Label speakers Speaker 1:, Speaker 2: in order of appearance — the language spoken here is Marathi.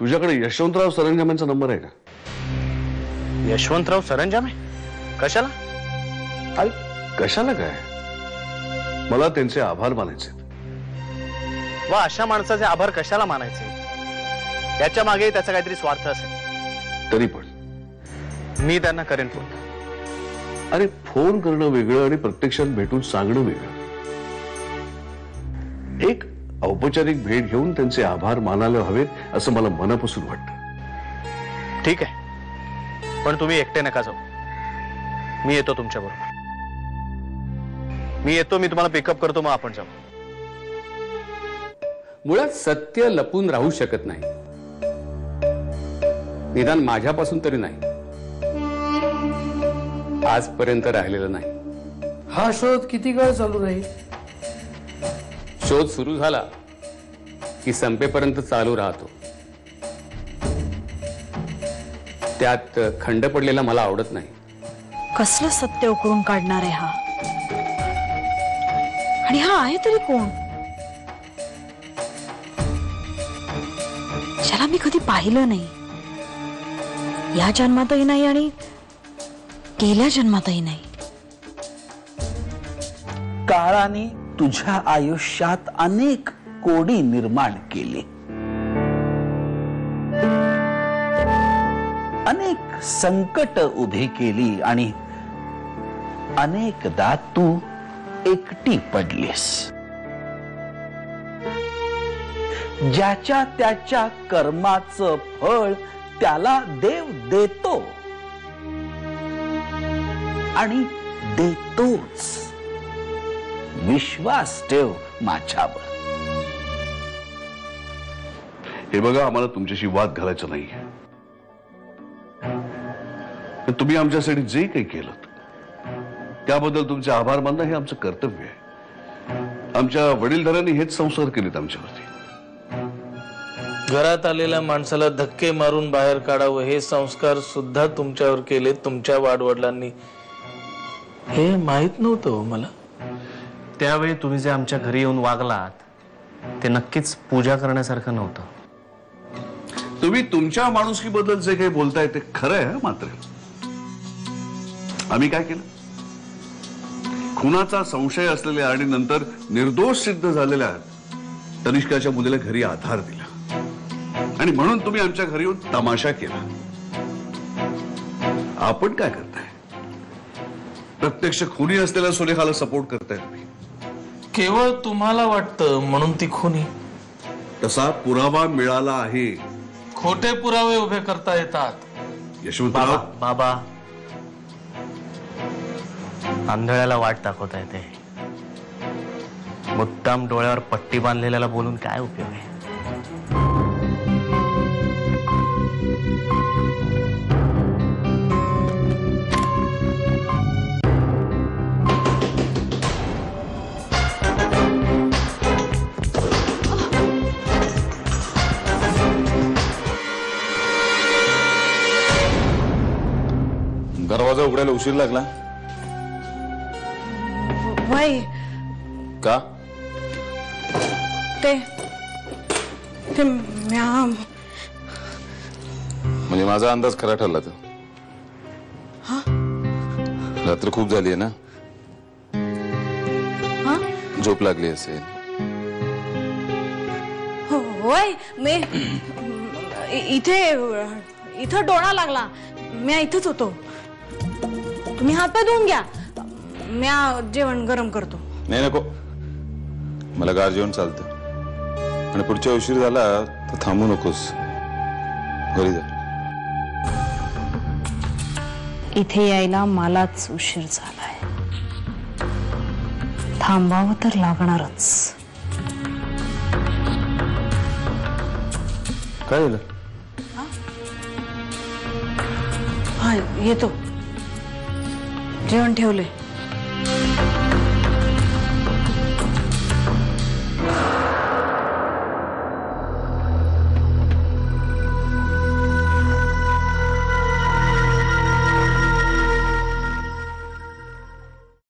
Speaker 1: तुझ्याकडे यशवंतराव सरंजामेंचा नंबर आहे का?
Speaker 2: यशवंतराव सरंजामे? कशाला?
Speaker 1: अरे कशाला काय, मला त्यांचे आभार मानायचे.
Speaker 2: व अशा माणसाचे आभार कशाला मानायचे? याच्या मागे त्याचा काहीतरी स्वार्थ असेल.
Speaker 1: तरी पण
Speaker 2: मी त्यांना करेन फोन.
Speaker 1: अरे फोन करणं वेगळं आणि प्रत्यक्षात भेटून सांगणं वेगळं. एक औपचारिक भेट घेऊन त्यांचे आभार मानायला हवेत असं मला मनापासून वाटतं.
Speaker 2: ठीक आहे, पण तुम्ही एकटे नका जाऊ. मी येतो तुमच्या बरोबर. मी तुम्हाला पिकअप करतो, मग आपण जाऊ.
Speaker 3: मुळात सत्य लपून राहू शकत नाही, निदान माझ्यापासून तरी नाही. आजपर्यंत राहिलेलं नाही.
Speaker 4: हा शोध किती काळ चालू राहील?
Speaker 3: शोध सुरू झाला की संपेपर्यंत चालू राहतो. त्यात खंड पडलेला मला आवडत नाही.
Speaker 5: कसलं सत्य उकरून काढणार आहे हा? आणि हा आहे तरी कोण, ज्याला मी कधी पाहिलं नाही, या जन्मातही नाही आणि गेल्या जन्मातही नाही.
Speaker 6: काळाने तुझ्या आयुष्यात अनेक कोडी निर्माण केली, अनेक संकट उभी केली आणि अनेकदा तू एकटी पडलीस. ज्याच्या त्याच्या कर्माचं फळ त्याला देव देतो आणि देतोच. विश्वास ठेव माझ्यावर.
Speaker 1: हे बघा, आम्हाला तुमच्याशी वाद घालायचा नाहीये. तुम्ही आमच्यासाठी जे काही केलं त्याबद्दल तुमचे आभार मानणं हे आमचं कर्तव्य आहे. आमच्या वडीलधाऱ्यांनी हेच संस्कार केलेत आमच्यावरती.
Speaker 4: घरात आलेल्या माणसाला धक्के मारून बाहेर काढावं हे संस्कार सुद्धा तुमच्यावर केले तुमच्या वाडवडिलांनी. हे माहित नव्हतं मला.
Speaker 2: त्यावेळी तुम्ही जे आमच्या घरी येऊन वागलात ते नक्कीच पूजा करण्यासारखं नव्हतं.
Speaker 1: तुम्ही तुमच्या माणुसकीबद्दल जे काही बोलताय ते खरं आहे. मात्र आम्ही काय केलं? खुनाचा संशय असलेल्या आणि नंतर निर्दोष सिद्ध झालेल्या तनिष्काच्या मुलीला घरी आधार दिला आणि म्हणून तुम्ही आमच्या घरी येऊन तमाशा केला. आपण काय करताय? प्रत्यक्ष खुनी असलेल्या सुलेखाला सपोर्ट करताय तुम्ही.
Speaker 4: केवळ तुम्हाला वाटतं म्हणून ती खुनी.
Speaker 1: तसा पुरावा मिळाला आहे.
Speaker 4: खोटे पुरावे उभे करता येतात.
Speaker 1: यशवंतराव,
Speaker 2: बाबा, आंधळ्याला वाट दाखवता येते. मुद्दाम डोळ्यावर पट्टी बांधलेल्याला बोलून काय उपयोग आहे?
Speaker 7: दरवाजा उघडायला उशीर लागला
Speaker 5: वय
Speaker 7: का?
Speaker 5: ते
Speaker 7: म्हणजे माझा अंदाज खरा ठरला तर. रात्र खूप झाली आहे ना, झोप लागली असेल.
Speaker 5: होय, मी इथं डोळा लागला. मी इथंच होतो. तुम्ही हातपाय धुवून घ्या, मी जेवण गरम करतो.
Speaker 7: नाही नको, मला गार जेवण चालतं. आणि पुढच्या उशीर झाला तर थांबू नकोस, घरी जा.
Speaker 5: इथे यायला मलाच उशीर झालाय, थांबावं तर लागणारच.
Speaker 7: काय झालं?
Speaker 5: हा, येतो. जेवण ठेवलंय.